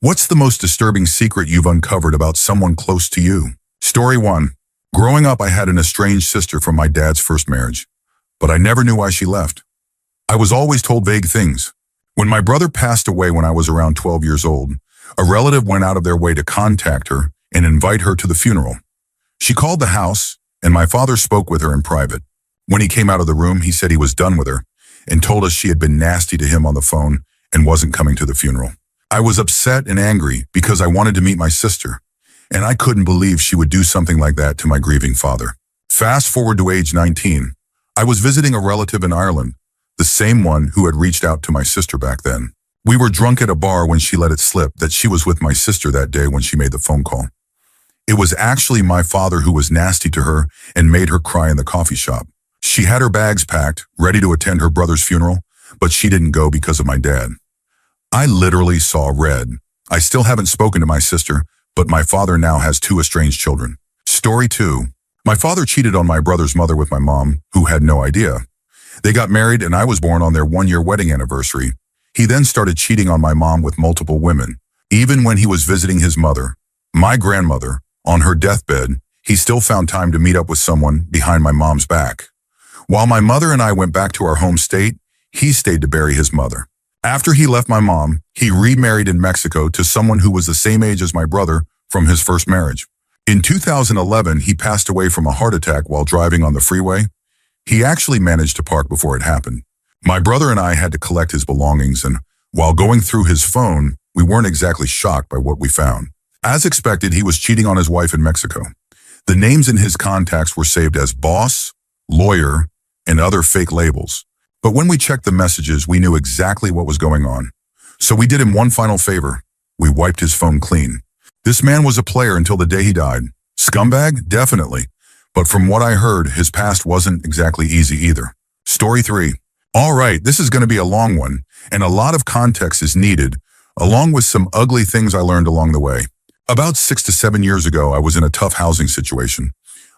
What's the most disturbing secret you've uncovered about someone close to you? Story 1. Growing up, I had an estranged sister from my dad's first marriage, but I never knew why she left. I was always told vague things. When my brother passed away when I was around 12 years old, a relative went out of their way to contact her and invite her to the funeral. She called the house, and my father spoke with her in private. When he came out of the room, he said he was done with her and told us she had been nasty to him on the phone and wasn't coming to the funeral. I was upset and angry because I wanted to meet my sister, and I couldn't believe she would do something like that to my grieving father. Fast forward to age 19. I was visiting a relative in Ireland, the same one who had reached out to my sister back then. We were drunk at a bar when she let it slip that she was with my sister that day when she made the phone call. It was actually my father who was nasty to her and made her cry in the coffee shop. She had her bags packed, ready to attend her brother's funeral, but she didn't go because of my dad. I literally saw red. I still haven't spoken to my sister, but my father now has 2 estranged children. Story 2. My father cheated on my brother's mother with my mom, who had no idea. They got married and I was born on their 1-year wedding anniversary. He then started cheating on my mom with multiple women. Even when he was visiting his mother, my grandmother, on her deathbed, he still found time to meet up with someone behind my mom's back. While my mother and I went back to our home state, he stayed to bury his mother. After he left my mom, he remarried in Mexico to someone who was the same age as my brother from his first marriage. In 2011, he passed away from a heart attack while driving on the freeway. He actually managed to park before it happened. My brother and I had to collect his belongings, and while going through his phone, we weren't exactly shocked by what we found. As expected, he was cheating on his wife in Mexico. The names in his contacts were saved as boss, lawyer, and other fake labels. But when we checked the messages, we knew exactly what was going on. So we did him one final favor. We wiped his phone clean. This man was a player until the day he died. Scumbag? Definitely. But from what I heard, his past wasn't exactly easy either. Story 3. All right, this is going to be a long one, and a lot of context is needed, along with some ugly things I learned along the way. About 6 to 7 years ago, I was in a tough housing situation.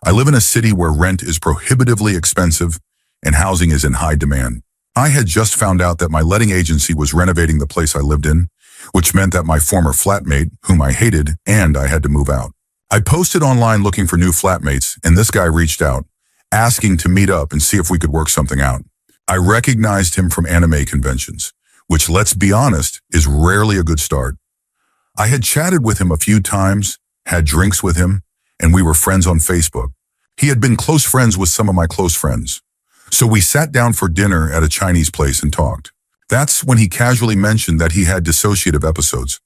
I live in a city where rent is prohibitively expensive and housing is in high demand. I had just found out that my letting agency was renovating the place I lived in, which meant that my former flatmate, whom I hated, and I had to move out. I posted online looking for new flatmates, and this guy reached out, asking to meet up and see if we could work something out. I recognized him from anime conventions, which, let's be honest, is rarely a good start. I had chatted with him a few times, had drinks with him, and we were friends on Facebook. He had been close friends with some of my close friends. So we sat down for dinner at a Chinese place and talked. That's when he casually mentioned that he had dissociative episodes,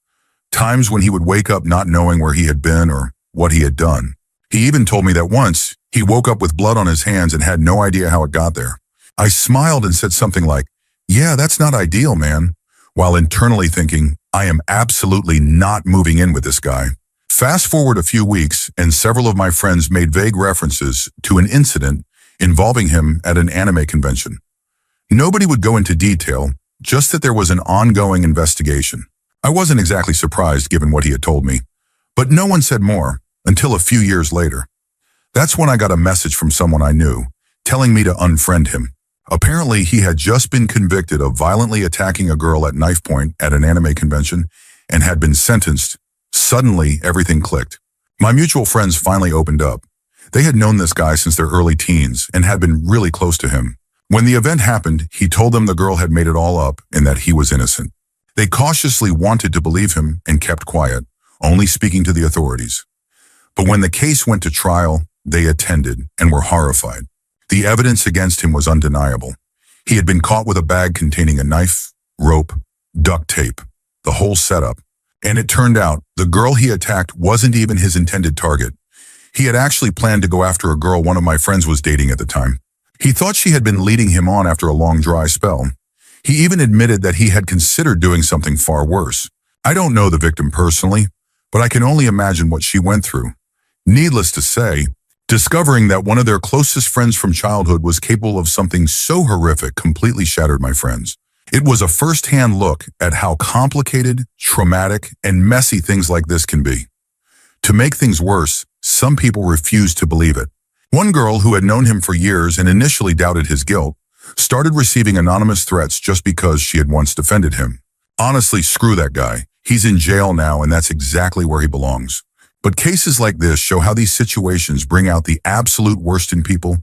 times when he would wake up not knowing where he had been or what he had done. He even told me that once he woke up with blood on his hands and had no idea how it got there. I smiled and said something like, "Yeah, that's not ideal, man," while internally thinking, I am absolutely not moving in with this guy. Fast forward a few weeks, and several of my friends made vague references to an incident involving him at an anime convention. Nobody would go into detail, just that there was an ongoing investigation. I wasn't exactly surprised given what he had told me, but no one said more until a few years later. That's when I got a message from someone I knew, telling me to unfriend him. Apparently, he had just been convicted of violently attacking a girl at knife point at an anime convention and had been sentenced. Suddenly, everything clicked. My mutual friends finally opened up. They had known this guy since their early teens and had been really close to him. When the event happened, he told them the girl had made it all up and that he was innocent. They cautiously wanted to believe him and kept quiet, only speaking to the authorities. But when the case went to trial, they attended and were horrified. The evidence against him was undeniable. He had been caught with a bag containing a knife, rope, duct tape, the whole setup. And it turned out the girl he attacked wasn't even his intended target. He had actually planned to go after a girl one of my friends was dating at the time. He thought she had been leading him on after a long dry spell. He even admitted that he had considered doing something far worse. I don't know the victim personally, but I can only imagine what she went through. Needless to say, discovering that one of their closest friends from childhood was capable of something so horrific completely shattered my friends. It was a first-hand look at how complicated, traumatic, and messy things like this can be. To make things worse, some people refused to believe it. One girl who had known him for years and initially doubted his guilt started receiving anonymous threats just because she had once defended him. Honestly, screw that guy. He's in jail now, and that's exactly where he belongs. But cases like this show how these situations bring out the absolute worst in people,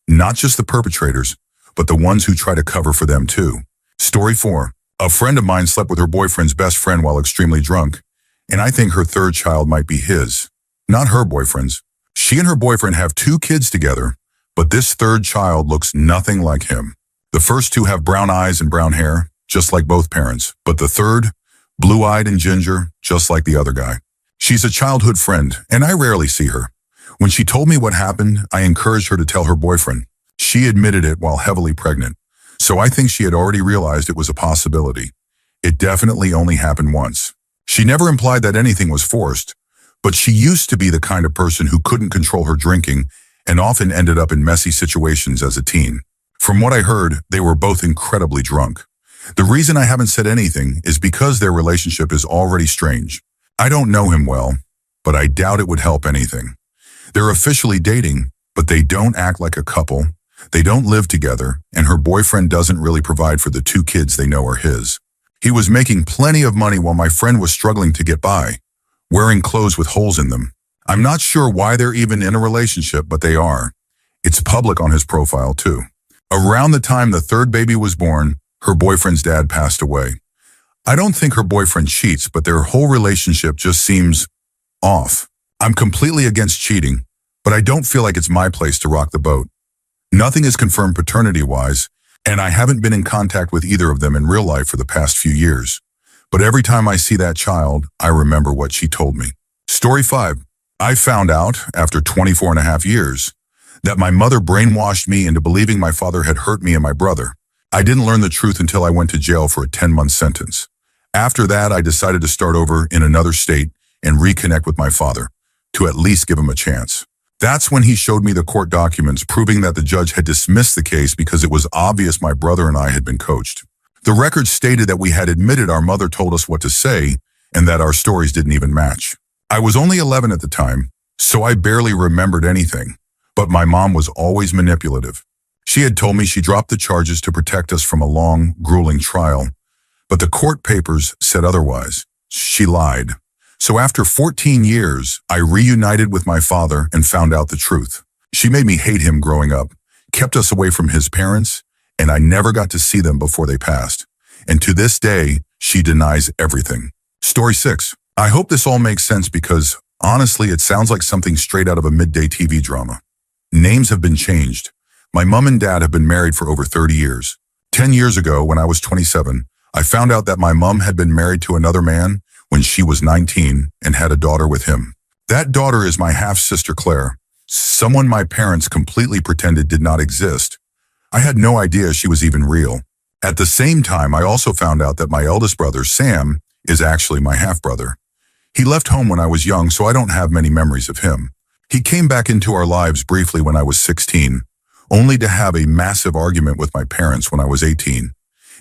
not just the perpetrators, but the ones who try to cover for them too. Story 4. A friend of mine slept with her boyfriend's best friend while extremely drunk, and I think her third child might be his, not her boyfriend's. She and her boyfriend have 2 kids together, but this third child looks nothing like him. The first 2 have brown eyes and brown hair, just like both parents, but the third, blue-eyed and ginger, just like the other guy. She's a childhood friend, and I rarely see her. When she told me what happened, I encouraged her to tell her boyfriend. She admitted it while heavily pregnant, so I think she had already realized it was a possibility. It definitely only happened once. She never implied that anything was forced, but she used to be the kind of person who couldn't control her drinking and often ended up in messy situations as a teen. From what I heard, they were both incredibly drunk. The reason I haven't said anything is because their relationship is already strange. I don't know him well, but I doubt it would help anything. They're officially dating, but they don't act like a couple. They don't live together, and her boyfriend doesn't really provide for the 2 kids they know are his. He was making plenty of money while my friend was struggling to get by, wearing clothes with holes in them. I'm not sure why they're even in a relationship, but they are. It's public on his profile too. Around the time the third baby was born, her boyfriend's dad passed away. I don't think her boyfriend cheats, but their whole relationship just seems off. I'm completely against cheating, but I don't feel like it's my place to rock the boat. Nothing is confirmed paternity-wise, and I haven't been in contact with either of them in real life for the past few years. But every time I see that child, I remember what she told me. Story 5. I found out, after 24 and a half years, that my mother brainwashed me into believing my father had hurt me and my brother. I didn't learn the truth until I went to jail for a 10-month sentence. After that, I decided to start over in another state and reconnect with my father, to at least give him a chance. That's when he showed me the court documents proving that the judge had dismissed the case because it was obvious my brother and I had been coached. The record stated that we had admitted our mother told us what to say and that our stories didn't even match. I was only 11 at the time, so I barely remembered anything, but my mom was always manipulative. She had told me she dropped the charges to protect us from a long, grueling trial, but the court papers said otherwise. She lied. So after 14 years, I reunited with my father and found out the truth. She made me hate him growing up, kept us away from his parents, and I never got to see them before they passed. And to this day, she denies everything. Story 6. I hope this all makes sense because, honestly, it sounds like something straight out of a midday TV drama. Names have been changed. My mom and dad have been married for over 30 years. 10 years ago, when I was 27, I found out that my mom had been married to another man when she was 19 and had a daughter with him. That daughter is my half-sister Claire, someone my parents completely pretended did not exist. I had no idea she was even real. At the same time, I also found out that my eldest brother, Sam, is actually my half-brother. He left home when I was young, so I don't have many memories of him. He came back into our lives briefly when I was 16, only to have a massive argument with my parents when I was 18,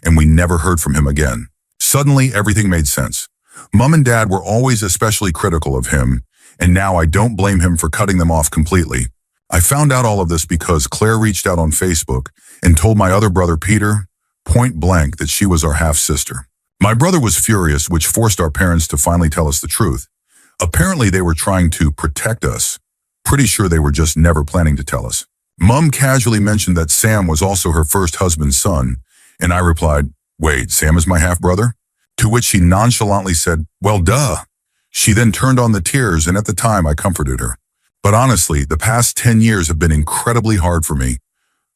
and we never heard from him again. Suddenly, everything made sense. Mom and Dad were always especially critical of him, and now I don't blame him for cutting them off completely. I found out all of this because Claire reached out on Facebook and told my other brother Peter, point blank, that she was our half-sister. My brother was furious, which forced our parents to finally tell us the truth. Apparently, they were trying to protect us. Pretty sure they were just never planning to tell us. Mom casually mentioned that Sam was also her first husband's son, and I replied, "Wait, Sam is my half-brother?" To which she nonchalantly said, "Well, duh." She then turned on the tears, and at the time I comforted her. But honestly, the past 10 years have been incredibly hard for me.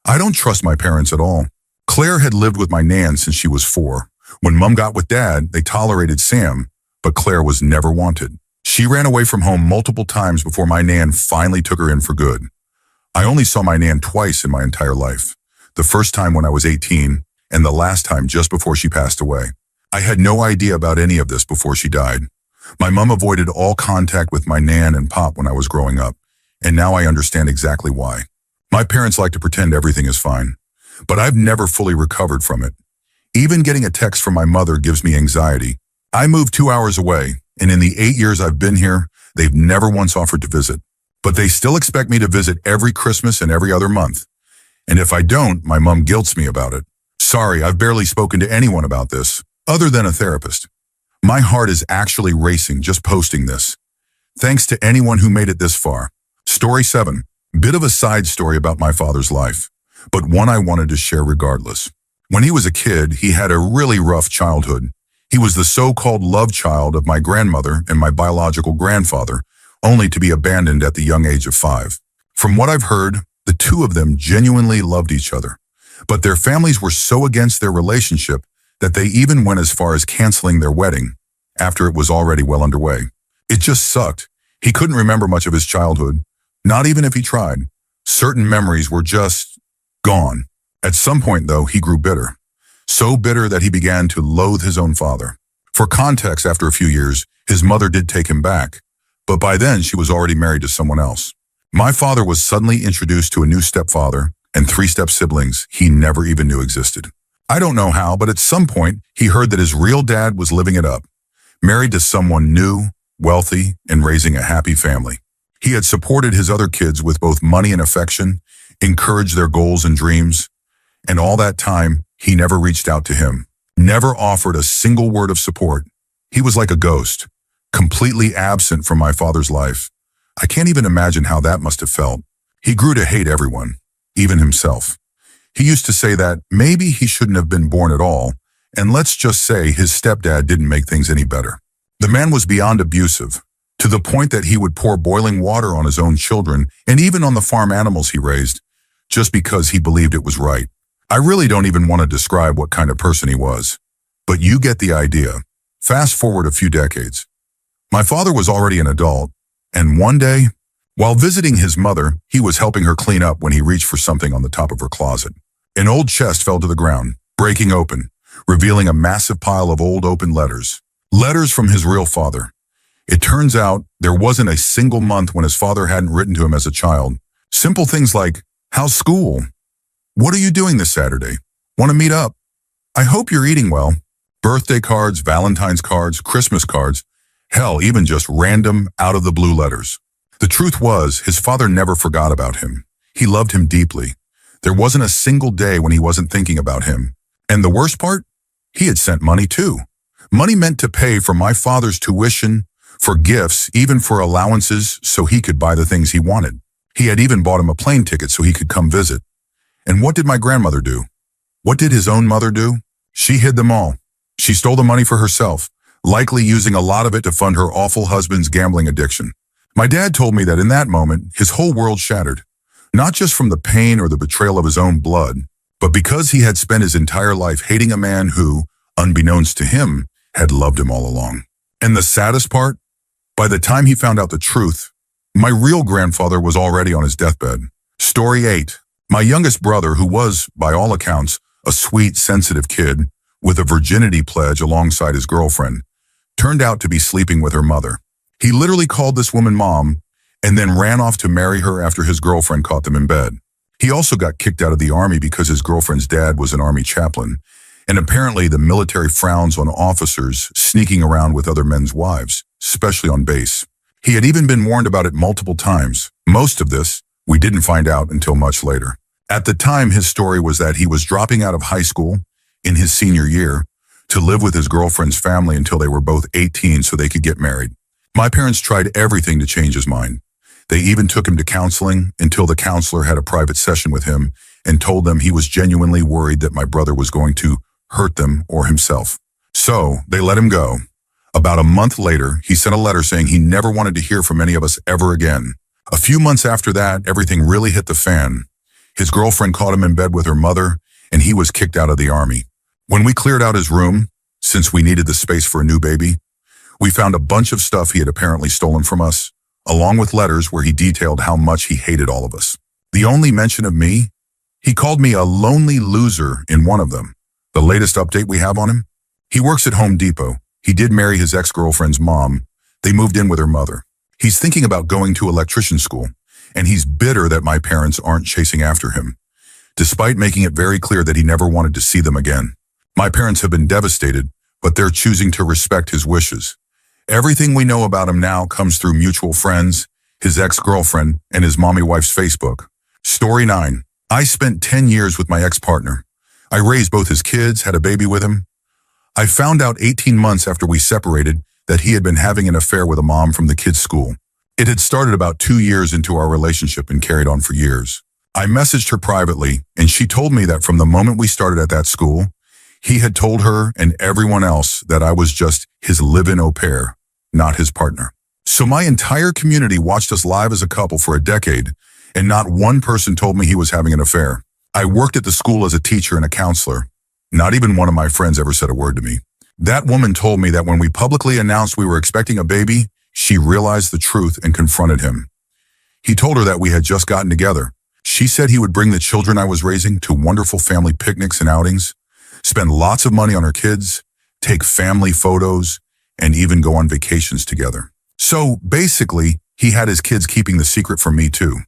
I don't trust my parents at all. Claire had lived with my nan since she was 4. When Mom got with Dad, they tolerated Sam, but Claire was never wanted. She ran away from home multiple times before my nan finally took her in for good. I only saw my nan twice in my entire life. The first time when I was 18, and the last time just before she passed away. I had no idea about any of this before she died. My mom avoided all contact with my nan and pop when I was growing up, and now I understand exactly why. My parents like to pretend everything is fine, but I've never fully recovered from it. Even getting a text from my mother gives me anxiety. I moved 2 hours away, and in the 8 years I've been here, they've never once offered to visit. But they still expect me to visit every Christmas and every other month. And if I don't, my mom guilts me about it. Sorry, I've barely spoken to anyone about this, other than a therapist. My heart is actually racing just posting this. Thanks to anyone who made it this far. Story 7. Bit of a side story about my father's life, but one I wanted to share regardless. When he was a kid, he had a really rough childhood. He was the so-called love child of my grandmother and my biological grandfather, only to be abandoned at the young age of 5. From what I've heard, the two of them genuinely loved each other, but their families were so against their relationship that they even went as far as canceling their wedding after it was already well underway. It just sucked. He couldn't remember much of his childhood, not even if he tried. Certain memories were just gone. At some point, though, he grew bitter. So bitter that he began to loathe his own father. For context, after a few years, his mother did take him back, but by then she was already married to someone else. My father was suddenly introduced to a new stepfather and 3 step siblings he never even knew existed. I don't know how, but at some point, he heard that his real dad was living it up, married to someone new, wealthy, and raising a happy family. He had supported his other kids with both money and affection, encouraged their goals and dreams, and all that time, he never reached out to him, never offered a single word of support. He was like a ghost, completely absent from my father's life. I can't even imagine how that must have felt. He grew to hate everyone, even himself. He used to say that maybe he shouldn't have been born at all, and let's just say his stepdad didn't make things any better. The man was beyond abusive, to the point that he would pour boiling water on his own children and even on the farm animals he raised, just because he believed it was right. I really don't even want to describe what kind of person he was, but you get the idea. Fast forward a few decades. My father was already an adult, and one day, while visiting his mother, he was helping her clean up when he reached for something on the top of her closet. An old chest fell to the ground, breaking open, revealing a massive pile of old open letters. Letters from his real father. It turns out there wasn't a single month when his father hadn't written to him as a child. Simple things like, "How's school? What are you doing this Saturday? Want to meet up? I hope you're eating well." Birthday cards, Valentine's cards, Christmas cards, hell, even just random, out-of-the-blue letters. The truth was, his father never forgot about him. He loved him deeply. There wasn't a single day when he wasn't thinking about him. And the worst part? He had sent money too. Money meant to pay for my father's tuition, for gifts, even for allowances so he could buy the things he wanted. He had even bought him a plane ticket so he could come visit. And what did my grandmother do? What did his own mother do? She hid them all. She stole the money for herself, likely using a lot of it to fund her awful husband's gambling addiction. My dad told me that in that moment, his whole world shattered, not just from the pain or the betrayal of his own blood, but because he had spent his entire life hating a man who, unbeknownst to him, had loved him all along. And the saddest part? By the time he found out the truth, my real grandfather was already on his deathbed. Story 8. My youngest brother, who was, by all accounts, a sweet, sensitive kid with a virginity pledge alongside his girlfriend, turned out to be sleeping with her mother. He literally called this woman mom and then ran off to marry her after his girlfriend caught them in bed. He also got kicked out of the army because his girlfriend's dad was an army chaplain, and apparently the military frowns on officers sneaking around with other men's wives, especially on base. He had even been warned about it multiple times. Most of this we didn't find out until much later. At the time, his story was that he was dropping out of high school in his senior year to live with his girlfriend's family until they were both 18 so they could get married. My parents tried everything to change his mind. They even took him to counseling until the counselor had a private session with him and told them he was genuinely worried that my brother was going to hurt them or himself. So they let him go. About a month later, he sent a letter saying he never wanted to hear from any of us ever again. A few months after that, everything really hit the fan. His girlfriend caught him in bed with her mother, and he was kicked out of the army. When we cleared out his room, since we needed the space for a new baby, we found a bunch of stuff he had apparently stolen from us, along with letters where he detailed how much he hated all of us. The only mention of me, he called me a lonely loser in one of them. The latest update we have on him? He works at Home Depot. He did marry his ex-girlfriend's mom. They moved in with her mother. He's thinking about going to electrician school, and he's bitter that my parents aren't chasing after him, despite making it very clear that he never wanted to see them again. My parents have been devastated, but they're choosing to respect his wishes. Everything we know about him now comes through mutual friends, his ex-girlfriend, and his mommy-wife's Facebook. Story 9. I spent 10 years with my ex-partner. I raised both his kids, had a baby with him. I found out 18 months after we separated that he had been having an affair with a mom from the kids' school. It had started about 2 years into our relationship and carried on for years. I messaged her privately, and she told me that from the moment we started at that school, he had told her and everyone else that I was just his live-in au pair, not his partner. So my entire community watched us live as a couple for a decade, and not one person told me he was having an affair. I worked at the school as a teacher and a counselor. Not even one of my friends ever said a word to me. That woman told me that when we publicly announced we were expecting a baby, she realized the truth and confronted him. He told her that we had just gotten together. She said he would bring the children I was raising to wonderful family picnics and outings, spend lots of money on her kids, take family photos, and even go on vacations together. So basically, he had his kids keeping the secret from me too.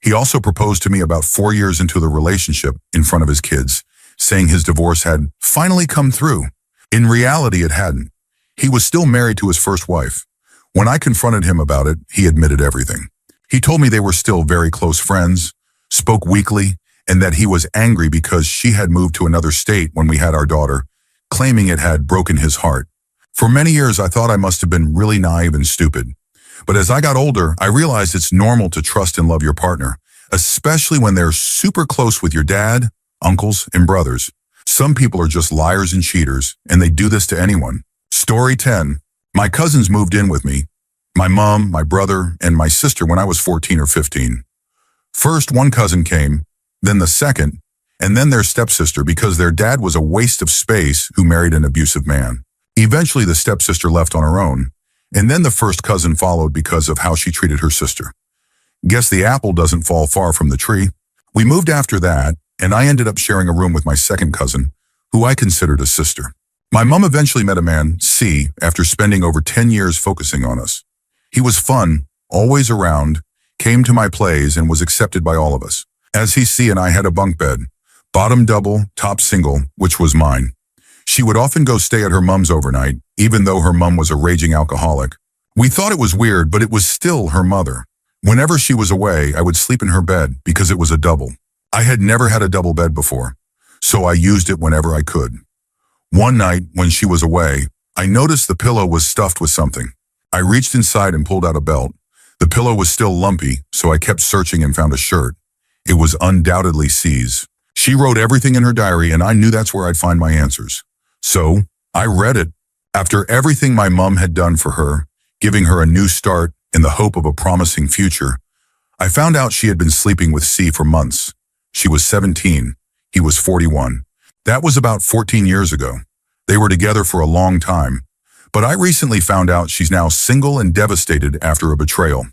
He also proposed to me about 4 years into the relationship in front of his kids, saying his divorce had finally come through. In reality, it hadn't. He was still married to his first wife. When I confronted him about it, he admitted everything. He told me they were still very close friends, spoke weekly, and that he was angry because she had moved to another state when we had our daughter, claiming it had broken his heart. For many years, I thought I must have been really naive and stupid. But as I got older, I realized it's normal to trust and love your partner, especially when they're super close with your dad, uncles, and brothers. Some people are just liars and cheaters, and they do this to anyone. Story 10. My cousins moved in with me, my mom, my brother, and my sister when I was 14 or 15. First, one cousin came, then the second, and then their stepsister because their dad was a waste of space who married an abusive man. Eventually, the stepsister left on her own, and then the first cousin followed because of how she treated her sister. Guess the apple doesn't fall far from the tree. We moved after that, and I ended up sharing a room with my second cousin, who I considered a sister. My mom eventually met a man, C, after spending over 10 years focusing on us. He was fun, always around, came to my plays, and was accepted by all of us. As he, C, and I had a bunk bed, bottom double, top single, which was mine. She would often go stay at her mom's overnight, even though her mom was a raging alcoholic. We thought it was weird, but it was still her mother. Whenever she was away, I would sleep in her bed because it was a double. I had never had a double bed before, so I used it whenever I could. One night, when she was away, I noticed the pillow was stuffed with something. I reached inside and pulled out a belt. The pillow was still lumpy, so I kept searching and found a shirt. It was undoubtedly C's. She wrote everything in her diary, and I knew that's where I'd find my answers. So, I read it. After everything my mom had done for her, giving her a new start in the hope of a promising future, I found out she had been sleeping with C for months. She was 17. He was 41. That was about 14 years ago. They were together for a long time. But I recently found out she's now single and devastated after a betrayal.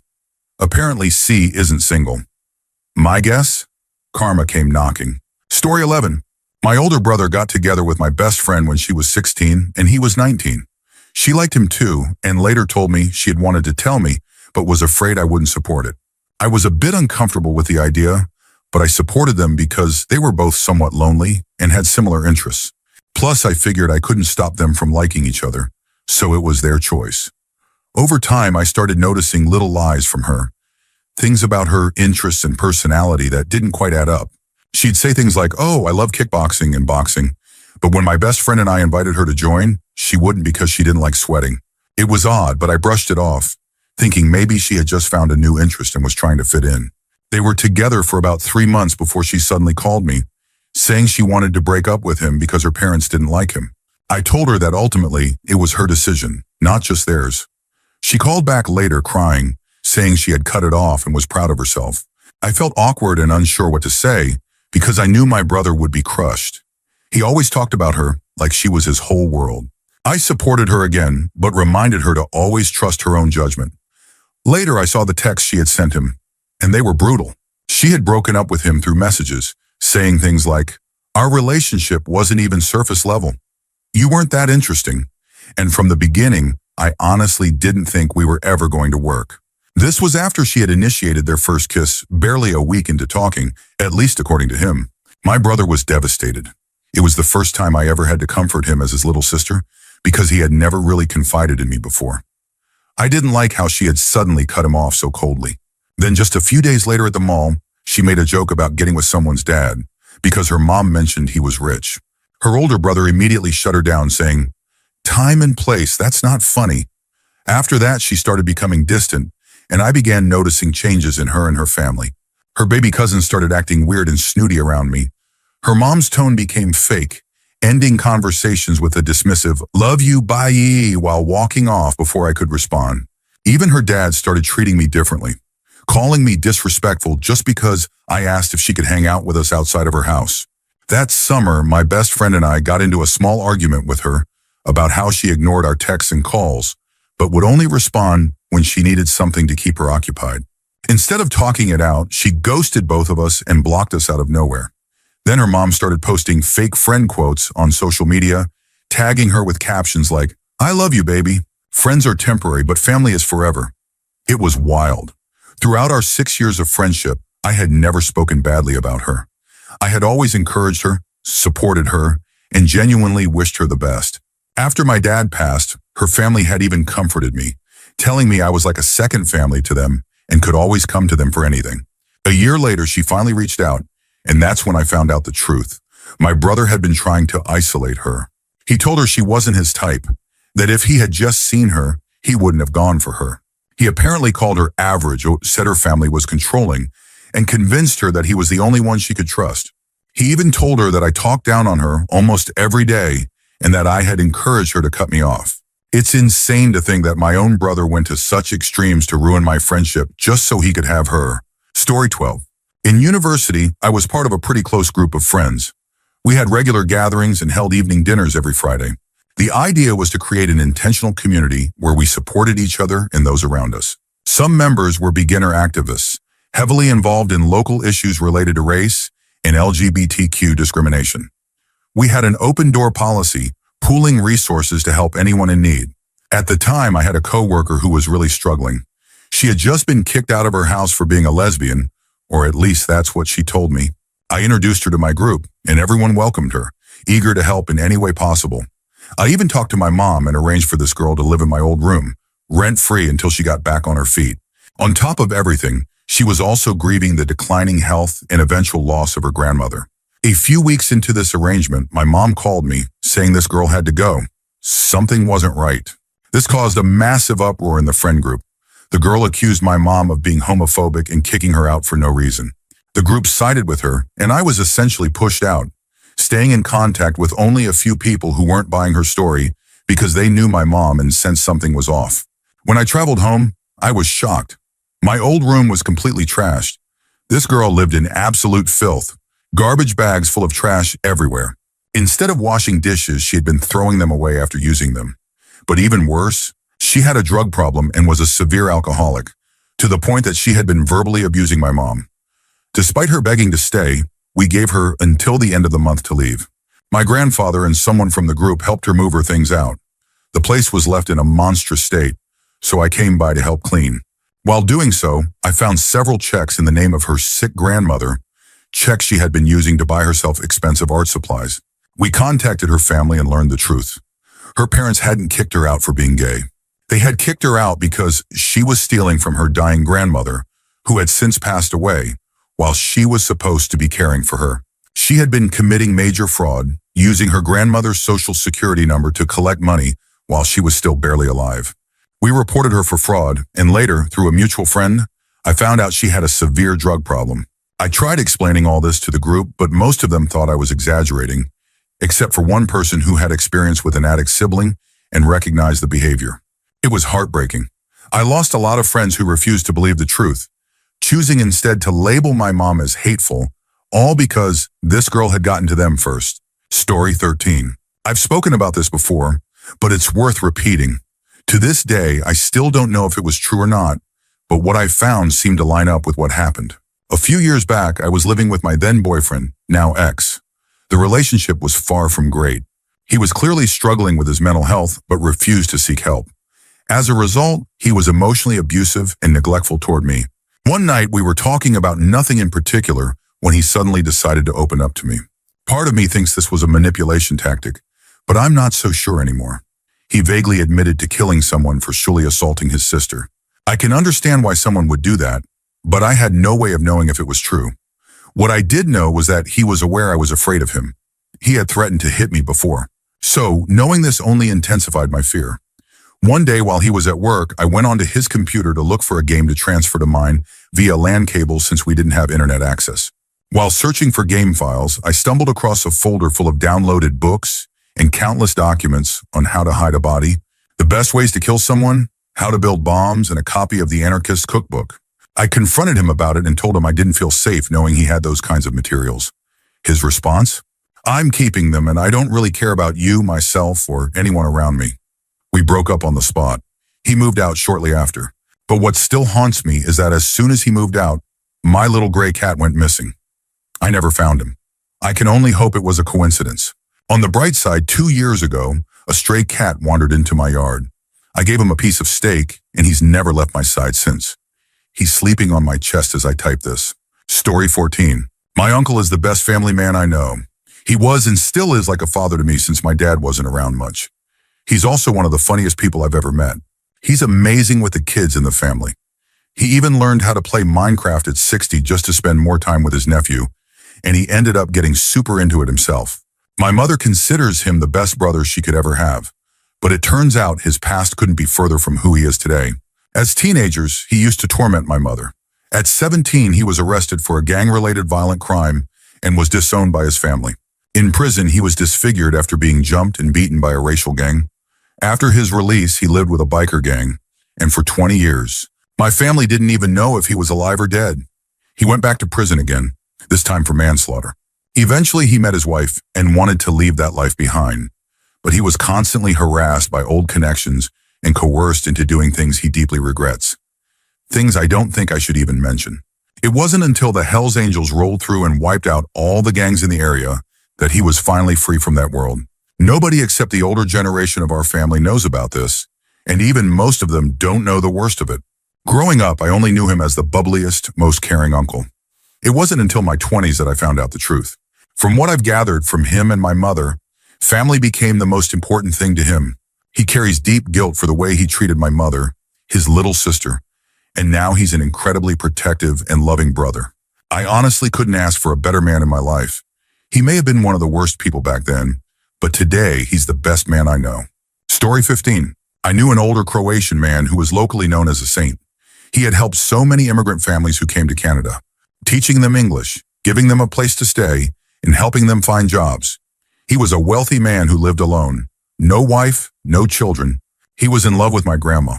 Apparently, C isn't single. My guess? Karma came knocking. Story 11. My older brother got together with my best friend when she was 16 and he was 19. She liked him too and later told me she had wanted to tell me but was afraid I wouldn't support it. I was a bit uncomfortable with the idea, but I supported them because they were both somewhat lonely and had similar interests. Plus, I figured I couldn't stop them from liking each other, so it was their choice. Over time, I started noticing little lies from her, things about her interests and personality that didn't quite add up. She'd say things like, "Oh, I love kickboxing and boxing," but when my best friend and I invited her to join, she wouldn't because she didn't like sweating. It was odd, but I brushed it off, thinking maybe she had just found a new interest and was trying to fit in. They were together for about 3 months before she suddenly called me, saying she wanted to break up with him because her parents didn't like him. I told her that ultimately it was her decision, not just theirs. She called back later crying, saying she had cut it off and was proud of herself. I felt awkward and unsure what to say because I knew my brother would be crushed. He always talked about her like she was his whole world. I supported her again, but reminded her to always trust her own judgment. Later, I saw the texts she had sent him, and they were brutal. She had broken up with him through messages, saying things like, "Our relationship wasn't even surface level. You weren't that interesting. And from the beginning, I honestly didn't think we were ever going to work." This was after she had initiated their first kiss barely a week into talking, at least according to him. My brother was devastated. It was the first time I ever had to comfort him as his little sister because he had never really confided in me before. I didn't like how she had suddenly cut him off so coldly. Then just a few days later at the mall, she made a joke about getting with someone's dad because her mom mentioned he was rich. Her older brother immediately shut her down saying, Time and place, that's not funny. After that, she started becoming distant, and I began noticing changes in her and her family. Her baby cousin started acting weird and snooty around me. Her mom's tone became fake, ending conversations with a dismissive, "Love you, bye," while walking off before I could respond. Even her dad started treating me differently, calling me disrespectful just because I asked if she could hang out with us outside of her house. That summer, my best friend and I got into a small argument with her about how she ignored our texts and calls, but would only respond when she needed something to keep her occupied. Instead of talking it out, she ghosted both of us and blocked us out of nowhere. Then her mom started posting fake friend quotes on social media, tagging her with captions like, "I love you, baby. Friends are temporary, but family is forever." It was wild. Throughout our 6 years of friendship, I had never spoken badly about her. I had always encouraged her, supported her, and genuinely wished her the best. After my dad passed, her family had even comforted me, telling me I was like a second family to them and could always come to them for anything. A year later, she finally reached out, and that's when I found out the truth. My brother had been trying to isolate her. He told her she wasn't his type, that if he had just seen her, he wouldn't have gone for her. He apparently called her average, said her family was controlling, and convinced her that he was the only one she could trust. He even told her that I talked down on her almost every day and that I had encouraged her to cut me off. It's insane to think that my own brother went to such extremes to ruin my friendship just so he could have her. Story 12. In university, I was part of a pretty close group of friends. We had regular gatherings and held evening dinners every Friday. The idea was to create an intentional community where we supported each other and those around us. Some members were beginner activists, heavily involved in local issues related to race and LGBTQ discrimination. We had an open-door policy, pooling resources to help anyone in need. At the time, I had a coworker who was really struggling. She had just been kicked out of her house for being a lesbian, or at least that's what she told me. I introduced her to my group, and everyone welcomed her, eager to help in any way possible. I even talked to my mom and arranged for this girl to live in my old room, rent-free until she got back on her feet. On top of everything, she was also grieving the declining health and eventual loss of her grandmother. A few weeks into this arrangement, my mom called me, saying this girl had to go. Something wasn't right. This caused a massive uproar in the friend group. The girl accused my mom of being homophobic and kicking her out for no reason. The group sided with her, and I was essentially pushed out, staying in contact with only a few people who weren't buying her story because they knew my mom and sensed something was off. When I traveled home, I was shocked. My old room was completely trashed. This girl lived in absolute filth, garbage bags full of trash everywhere. Instead of washing dishes, she had been throwing them away after using them. But even worse, she had a drug problem and was a severe alcoholic, to the point that she had been verbally abusing my mom. Despite her begging to stay, we gave her until the end of the month to leave. My grandfather and someone from the group helped her move her things out. The place was left in a monstrous state, so I came by to help clean. While doing so, I found several checks in the name of her sick grandmother, checks she had been using to buy herself expensive art supplies. We contacted her family and learned the truth. Her parents hadn't kicked her out for being gay. They had kicked her out because she was stealing from her dying grandmother, who had since passed away, while she was supposed to be caring for her. She had been committing major fraud, using her grandmother's social security number to collect money while she was still barely alive. We reported her for fraud, and later, through a mutual friend, I found out she had a severe drug problem. I tried explaining all this to the group, but most of them thought I was exaggerating, except for one person who had experience with an addict sibling and recognized the behavior. It was heartbreaking. I lost a lot of friends who refused to believe the truth, choosing instead to label my mom as hateful, all because this girl had gotten to them first. Story 13. I've spoken about this before, but it's worth repeating. To this day, I still don't know if it was true or not, but what I found seemed to line up with what happened. A few years back, I was living with my then boyfriend, now ex. The relationship was far from great. He was clearly struggling with his mental health, but refused to seek help. As a result, he was emotionally abusive and neglectful toward me. One night, we were talking about nothing in particular when he suddenly decided to open up to me. Part of me thinks this was a manipulation tactic, but I'm not so sure anymore. He vaguely admitted to killing someone for surely assaulting his sister. I can understand why someone would do that, but I had no way of knowing if it was true. What I did know was that he was aware I was afraid of him. He had threatened to hit me before. So, knowing this only intensified my fear. One day while he was at work, I went onto his computer to look for a game to transfer to mine via LAN cable since we didn't have internet access. While searching for game files, I stumbled across a folder full of downloaded books and countless documents on how to hide a body, the best ways to kill someone, how to build bombs, and a copy of the Anarchist Cookbook. I confronted him about it and told him I didn't feel safe knowing he had those kinds of materials. His response? I'm keeping them and I don't really care about you, myself, or anyone around me. We broke up on the spot. He moved out shortly after. But what still haunts me is that as soon as he moved out, my little gray cat went missing. I never found him. I can only hope it was a coincidence. On the bright side, 2 years ago, a stray cat wandered into my yard. I gave him a piece of steak, and he's never left my side since. He's sleeping on my chest as I type this. Story 14. My uncle is the best family man I know. He was and still is like a father to me since my dad wasn't around much. He's also one of the funniest people I've ever met. He's amazing with the kids in the family. He even learned how to play Minecraft at 60 just to spend more time with his nephew, and he ended up getting super into it himself. My mother considers him the best brother she could ever have, but it turns out his past couldn't be further from who he is today. As teenagers, he used to torment my mother. At 17, he was arrested for a gang-related violent crime and was disowned by his family. In prison, he was disfigured after being jumped and beaten by a racial gang. After his release, he lived with a biker gang, and for 20 years, my family didn't even know if he was alive or dead. He went back to prison again, this time for manslaughter. Eventually, he met his wife and wanted to leave that life behind, but he was constantly harassed by old connections and coerced into doing things he deeply regrets. Things I don't think I should even mention. It wasn't until the Hells Angels rolled through and wiped out all the gangs in the area that he was finally free from that world. Nobody except the older generation of our family knows about this, and even most of them don't know the worst of it. Growing up, I only knew him as the bubbliest, most caring uncle. It wasn't until my 20s that I found out the truth. From what I've gathered from him and my mother, family became the most important thing to him. He carries deep guilt for the way he treated my mother, his little sister, and now he's an incredibly protective and loving brother. I honestly couldn't ask for a better man in my life. He may have been one of the worst people back then, but today he's the best man I know. Story 15. I knew an older Croatian man who was locally known as a saint. He had helped so many immigrant families who came to Canada, teaching them English, giving them a place to stay, and helping them find jobs. He was a wealthy man who lived alone. No wife, no children. He was in love with my grandma,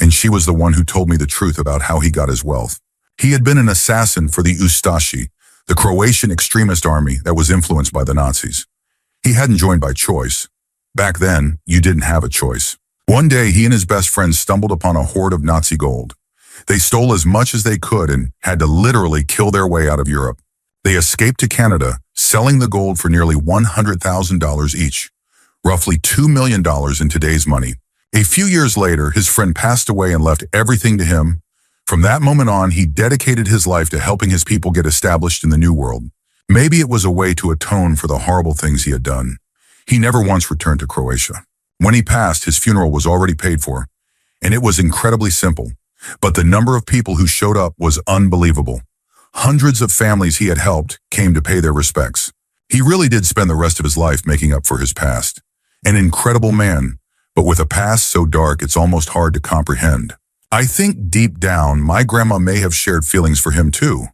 and she was the one who told me the truth about how he got his wealth. He had been an assassin for the Ustashi, the Croatian extremist army that was influenced by the Nazis. He hadn't joined by choice. Back then, you didn't have a choice. One day, he and his best friend stumbled upon a hoard of Nazi gold. They stole as much as they could and had to literally kill their way out of Europe. They escaped to Canada, selling the gold for nearly $100,000 each, roughly $2 million in today's money. A few years later, his friend passed away and left everything to him. From that moment on, he dedicated his life to helping his people get established in the New World. Maybe it was a way to atone for the horrible things he had done. He never once returned to Croatia. When he passed, his funeral was already paid for, and it was incredibly simple. But the number of people who showed up was unbelievable. Hundreds of families he had helped came to pay their respects. He really did spend the rest of his life making up for his past. An incredible man, but with a past so dark it's almost hard to comprehend. I think deep down, my grandma may have shared feelings for him too,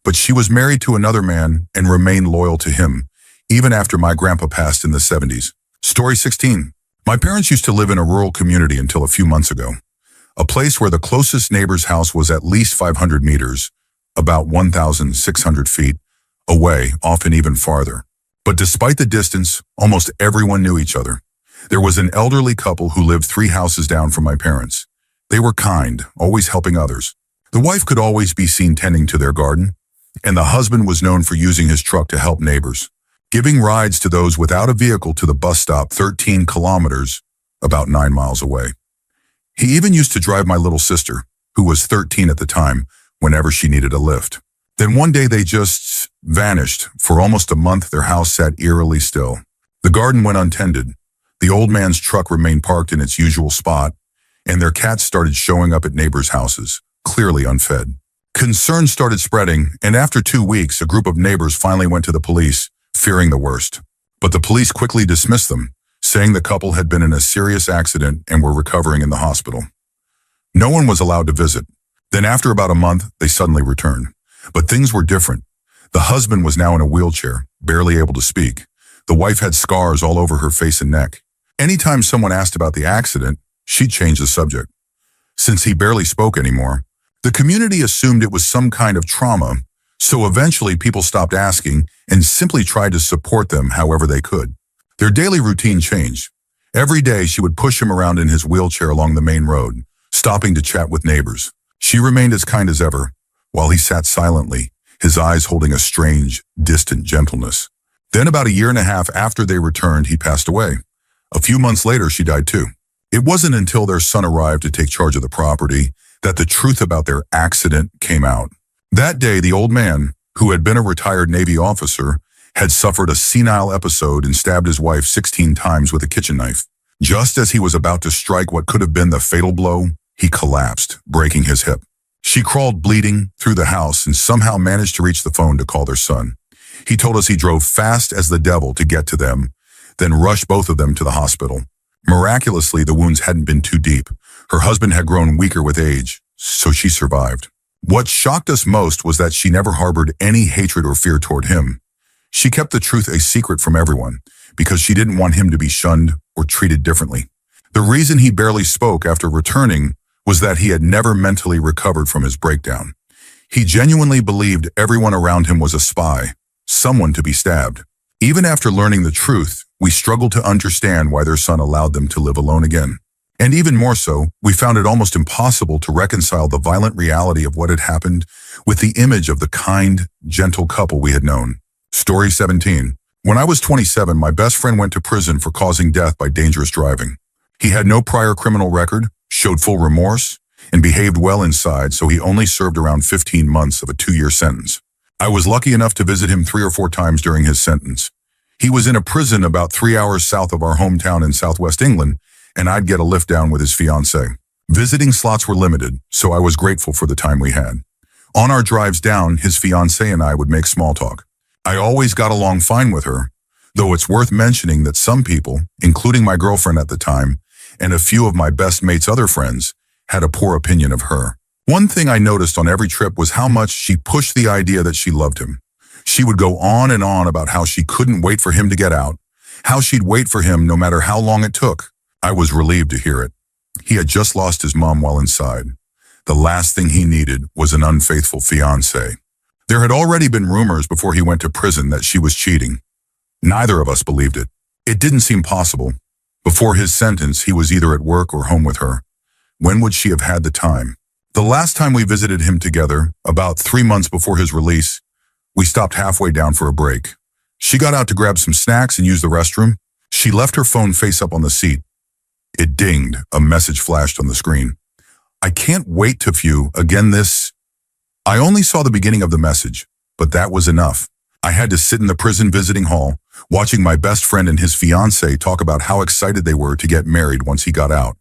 but she was married to another man and remained loyal to him, even after my grandpa passed in the 70s. Story 16. My parents used to live in a rural community until a few months ago, a place where the closest neighbor's house was at least 500 meters, about 1,600 feet, away, often even farther. But despite the distance, almost everyone knew each other. There was an elderly couple who lived 3 houses down from my parents. They were kind, always helping others. The wife could always be seen tending to their garden, and the husband was known for using his truck to help neighbors, giving rides to those without a vehicle to the bus stop 13 kilometers, about 9 miles away. He even used to drive my little sister, who was 13 at the time, whenever she needed a lift. Then one day they just vanished. For almost a month, their house sat eerily still. The garden went untended. The old man's truck remained parked in its usual spot, and their cats started showing up at neighbors' houses, clearly unfed. Concerns started spreading, and after 2 weeks, a group of neighbors finally went to the police, fearing the worst. But the police quickly dismissed them, saying the couple had been in a serious accident and were recovering in the hospital. No one was allowed to visit. Then after about a month, they suddenly returned. But things were different. The husband was now in a wheelchair, barely able to speak. The wife had scars all over her face and neck. Anytime someone asked about the accident, she'd change the subject. Since he barely spoke anymore, the community assumed it was some kind of trauma, so eventually people stopped asking and simply tried to support them however they could. Their daily routine changed. Every day she would push him around in his wheelchair along the main road, stopping to chat with neighbors. She remained as kind as ever, while he sat silently, his eyes holding a strange, distant gentleness. Then about a year and a half after they returned, he passed away. A few months later, she died too. It wasn't until their son arrived to take charge of the property that the truth about their accident came out. That day, the old man, who had been a retired Navy officer, had suffered a senile episode and stabbed his wife 16 times with a kitchen knife. Just as he was about to strike what could have been the fatal blow, he collapsed, breaking his hip. She crawled bleeding through the house and somehow managed to reach the phone to call their son. He told us he drove fast as the devil to get to them, then rushed both of them to the hospital. Miraculously, the wounds hadn't been too deep. Her husband had grown weaker with age, so she survived. What shocked us most was that she never harbored any hatred or fear toward him. She kept the truth a secret from everyone because she didn't want him to be shunned or treated differently. The reason he barely spoke after returning was that he had never mentally recovered from his breakdown. He genuinely believed everyone around him was a spy, someone to be stabbed. Even after learning the truth, we struggled to understand why their son allowed them to live alone again. And even more so, we found it almost impossible to reconcile the violent reality of what had happened with the image of the kind, gentle couple we had known. Story 17. When I was 27, my best friend went to prison for causing death by dangerous driving. He had no prior criminal record, showed full remorse, and behaved well inside, so he only served around 15 months of a 2-year sentence. I was lucky enough to visit him 3 or 4 times during his sentence. He was in a prison about 3 hours south of our hometown in southwest England, and I'd get a lift down with his fiancée. Visiting slots were limited, so I was grateful for the time we had. On our drives down, his fiancée and I would make small talk. I always got along fine with her, though it's worth mentioning that some people, including my girlfriend at the time, and a few of my best mates' other friends, had a poor opinion of her. One thing I noticed on every trip was how much she pushed the idea that she loved him. She would go on and on about how she couldn't wait for him to get out, how she'd wait for him no matter how long it took. I was relieved to hear it. He had just lost his mom while inside. The last thing he needed was an unfaithful fiancée. There had already been rumors before he went to prison that she was cheating. Neither of us believed it. It didn't seem possible. Before his sentence, he was either at work or home with her. When would she have had the time? The last time we visited him together, about 3 months before his release, we stopped halfway down for a break. She got out to grab some snacks and use the restroom. She left her phone face up on the seat. It dinged. A message flashed on the screen. I can't wait to view again this. I only saw the beginning of the message, but that was enough. I had to sit in the prison visiting hall, watching my best friend and his fiancée talk about how excited they were to get married once he got out,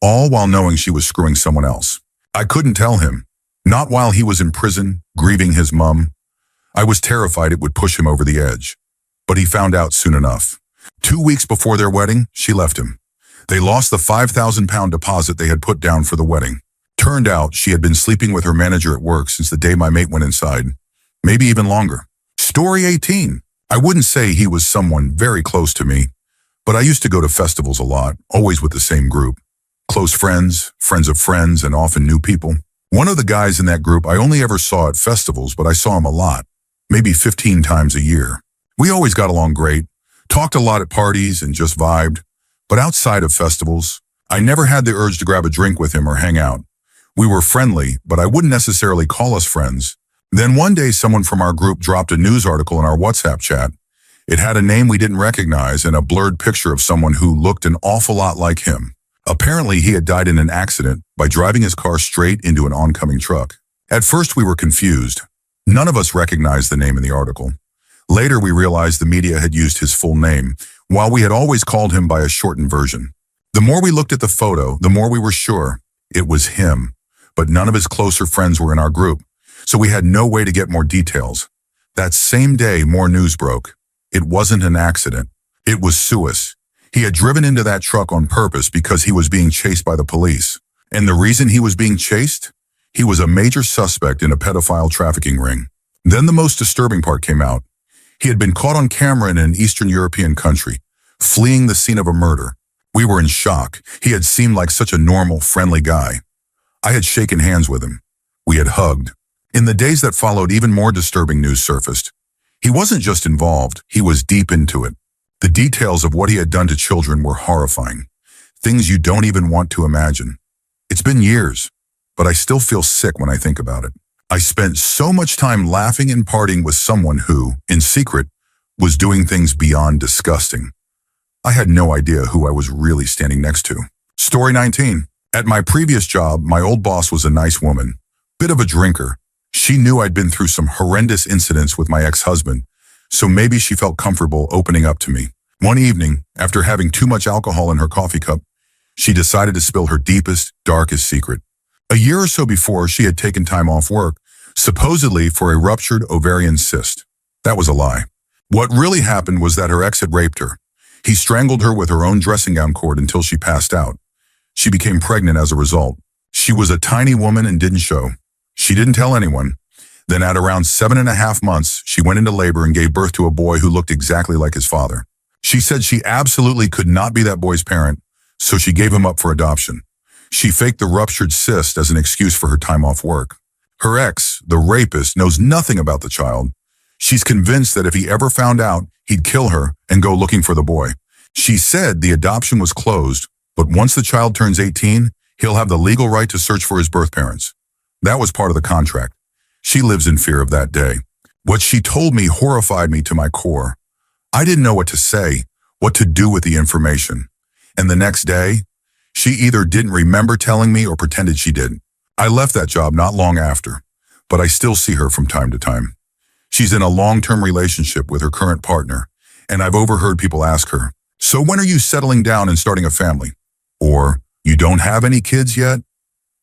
all while knowing she was screwing someone else. I couldn't tell him, not while he was in prison, grieving his mom. I was terrified it would push him over the edge, but he found out soon enough. 2 weeks before their wedding, she left him. They lost the £5,000 deposit they had put down for the wedding. Turned out she had been sleeping with her manager at work since the day my mate went inside, maybe even longer. Story 18. I wouldn't say he was someone very close to me, but I used to go to festivals a lot, always with the same group. Close friends, friends of friends, and often new people. One of the guys in that group I only ever saw at festivals, but I saw him a lot, maybe 15 times a year. We always got along great, talked a lot at parties and just vibed, but outside of festivals, I never had the urge to grab a drink with him or hang out. We were friendly, but I wouldn't necessarily call us friends. Then one day someone from our group dropped a news article in our WhatsApp chat. It had a name we didn't recognize and a blurred picture of someone who looked an awful lot like him. Apparently, he had died in an accident by driving his car straight into an oncoming truck. At first, we were confused. None of us recognized the name in the article. Later, we realized the media had used his full name, while we had always called him by a shortened version. The more we looked at the photo, the more we were sure it was him, but none of his closer friends were in our group, so we had no way to get more details. That same day, more news broke. It wasn't an accident. It was suicide. He had driven into that truck on purpose because he was being chased by the police. And the reason he was being chased? He was a major suspect in a pedophile trafficking ring. Then the most disturbing part came out. He had been caught on camera in an Eastern European country, fleeing the scene of a murder. We were in shock. He had seemed like such a normal, friendly guy. I had shaken hands with him. We had hugged. In the days that followed, even more disturbing news surfaced. He wasn't just involved, he was deep into it. The details of what he had done to children were horrifying. Things you don't even want to imagine. It's been years, but I still feel sick when I think about it. I spent so much time laughing and partying with someone who, in secret, was doing things beyond disgusting. I had no idea who I was really standing next to. Story 19. At my previous job, my old boss was a nice woman, bit of a drinker. She knew I'd been through some horrendous incidents with my ex-husband, so maybe she felt comfortable opening up to me. One evening, after having too much alcohol in her coffee cup, she decided to spill her deepest, darkest secret. A year or so before, she had taken time off work, supposedly for a ruptured ovarian cyst. That was a lie. What really happened was that her ex had raped her. He strangled her with her own dressing gown cord until she passed out. She became pregnant as a result. She was a tiny woman and didn't show. She didn't tell anyone. Then at around 7.5 months, she went into labor and gave birth to a boy who looked exactly like his father. She said she absolutely could not be that boy's parent, so she gave him up for adoption. She faked the ruptured cyst as an excuse for her time off work. Her ex, the rapist, knows nothing about the child. She's convinced that if he ever found out, he'd kill her and go looking for the boy. She said the adoption was closed, but once the child turns 18, he'll have the legal right to search for his birth parents. That was part of the contract. She lives in fear of that day. What she told me horrified me to my core. I didn't know what to say, what to do with the information. And the next day, she either didn't remember telling me or pretended she did. I left that job not long after, but I still see her from time to time. She's in a long-term relationship with her current partner, and I've overheard people ask her, "So when are you settling down and starting a family?" Or, "You don't have any kids yet?"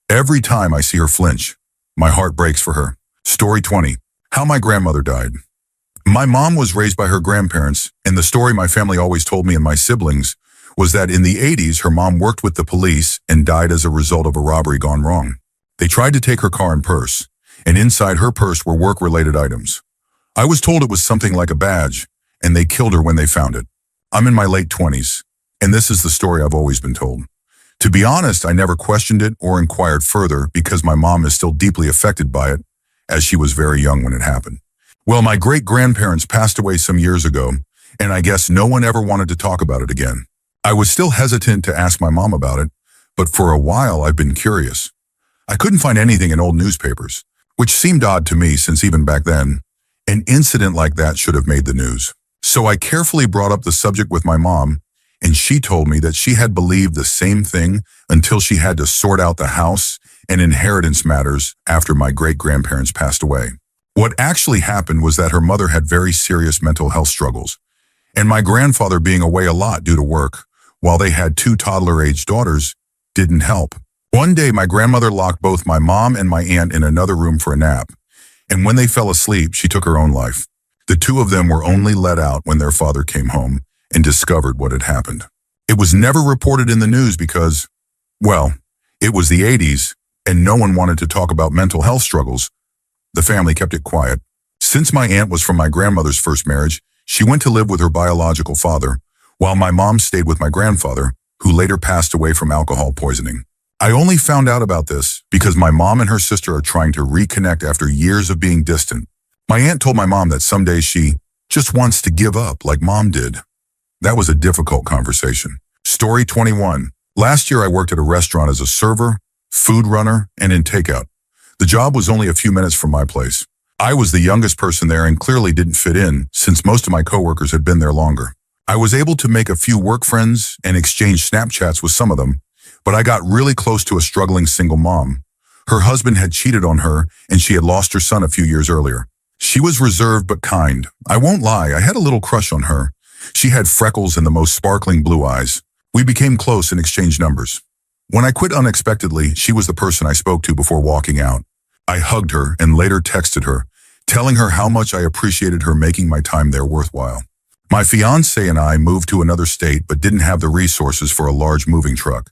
Every time I see her flinch, my heart breaks for her. Story 20. How my grandmother died. My mom was raised by her grandparents, and the story my family always told me and my siblings was that in the 80s, her mom worked with the police and died as a result of a robbery gone wrong. They tried to take her car and purse, and inside her purse were work-related items. I was told it was something like a badge, and they killed her when they found it. I'm in my late 20s, and this is the story I've always been told. To be honest, I never questioned it or inquired further because my mom is still deeply affected by it, as she was very young when it happened. Well, my great-grandparents passed away some years ago, and I guess no one ever wanted to talk about it again. I was still hesitant to ask my mom about it, but for a while I've been curious. I couldn't find anything in old newspapers, which seemed odd to me since even back then, an incident like that should have made the news. So I carefully brought up the subject with my mom, and she told me that she had believed the same thing until she had to sort out the house and inheritance matters after my great-grandparents passed away. What actually happened was that her mother had very serious mental health struggles, and my grandfather being away a lot due to work, while they had 2 toddler-aged daughters, didn't help. One day, my grandmother locked both my mom and my aunt in another room for a nap, and when they fell asleep, she took her own life. The 2 of them were only let out when their father came home and discovered what had happened. It was never reported in the news because, well, it was the 80s, and no one wanted to talk about mental health struggles. The family kept it quiet. Since my aunt was from my grandmother's first marriage, she went to live with her biological father, while my mom stayed with my grandfather, who later passed away from alcohol poisoning. I only found out about this because my mom and her sister are trying to reconnect after years of being distant. My aunt told my mom that some days she just wants to give up like mom did. That was a difficult conversation. Story 21. Last year I worked at a restaurant as a server, food runner, and in takeout. The job was only a few minutes from my place. I was the youngest person there and clearly didn't fit in since most of my coworkers had been there longer. I was able to make a few work friends and exchange Snapchats with some of them, but I got really close to a struggling single mom. Her husband had cheated on her and she had lost her son a few years earlier. She was reserved but kind. I won't lie, I had a little crush on her. She had freckles and the most sparkling blue eyes. We became close and exchanged numbers. When I quit unexpectedly, she was the person I spoke to before walking out. I hugged her and later texted her, telling her how much I appreciated her making my time there worthwhile. My fiance and I moved to another state but didn't have the resources for a large moving truck.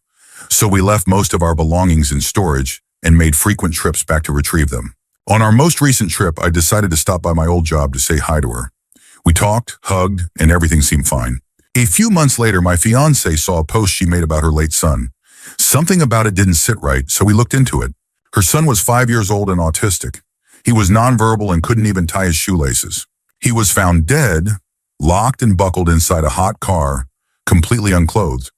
So we left most of our belongings in storage and made frequent trips back to retrieve them. On our most recent trip, I decided to stop by my old job to say hi to her. We talked, hugged, and everything seemed fine. A few months later, my fiance saw a post she made about her late son. Something about it didn't sit right, so we looked into it. Her son was 5 years old and autistic. He was nonverbal and couldn't even tie his shoelaces. He was found dead, locked and buckled inside a hot car, completely unclothed.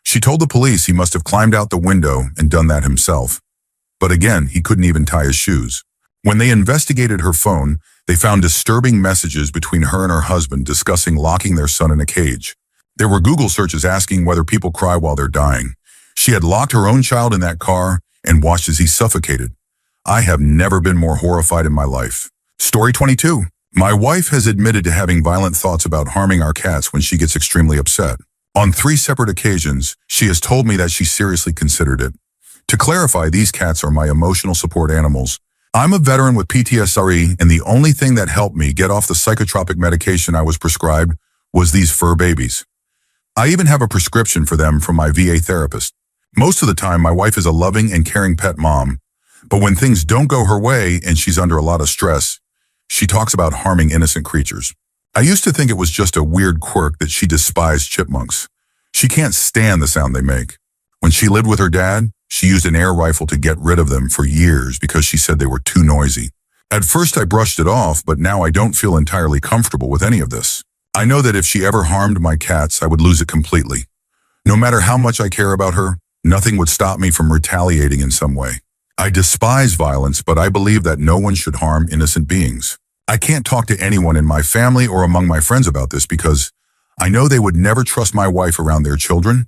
She told the police he must have climbed out the window and done that himself. But again, he couldn't even tie his shoes. When they investigated her phone, they found disturbing messages between her and her husband discussing locking their son in a cage. There were Google searches asking whether people cry while they're dying. She had locked her own child in that car and watched as he suffocated. I have never been more horrified in my life. Story 22. My wife has admitted to having violent thoughts about harming our cats when she gets extremely upset. On 3 separate occasions, she has told me that she seriously considered it. To clarify, these cats are my emotional support animals. I'm a veteran with PTSD, and the only thing that helped me get off the psychotropic medication I was prescribed was these fur babies. I even have a prescription for them from my VA therapist. Most of the time, my wife is a loving and caring pet mom, but when things don't go her way and she's under a lot of stress, she talks about harming innocent creatures. I used to think it was just a weird quirk that she despised chipmunks. She can't stand the sound they make. When she lived with her dad, she used an air rifle to get rid of them for years because she said they were too noisy. At first I brushed it off, but now I don't feel entirely comfortable with any of this. I know that if she ever harmed my cats, I would lose it completely. No matter how much I care about her, nothing would stop me from retaliating in some way. I despise violence, but I believe that no one should harm innocent beings. I can't talk to anyone in my family or among my friends about this because I know they would never trust my wife around their children,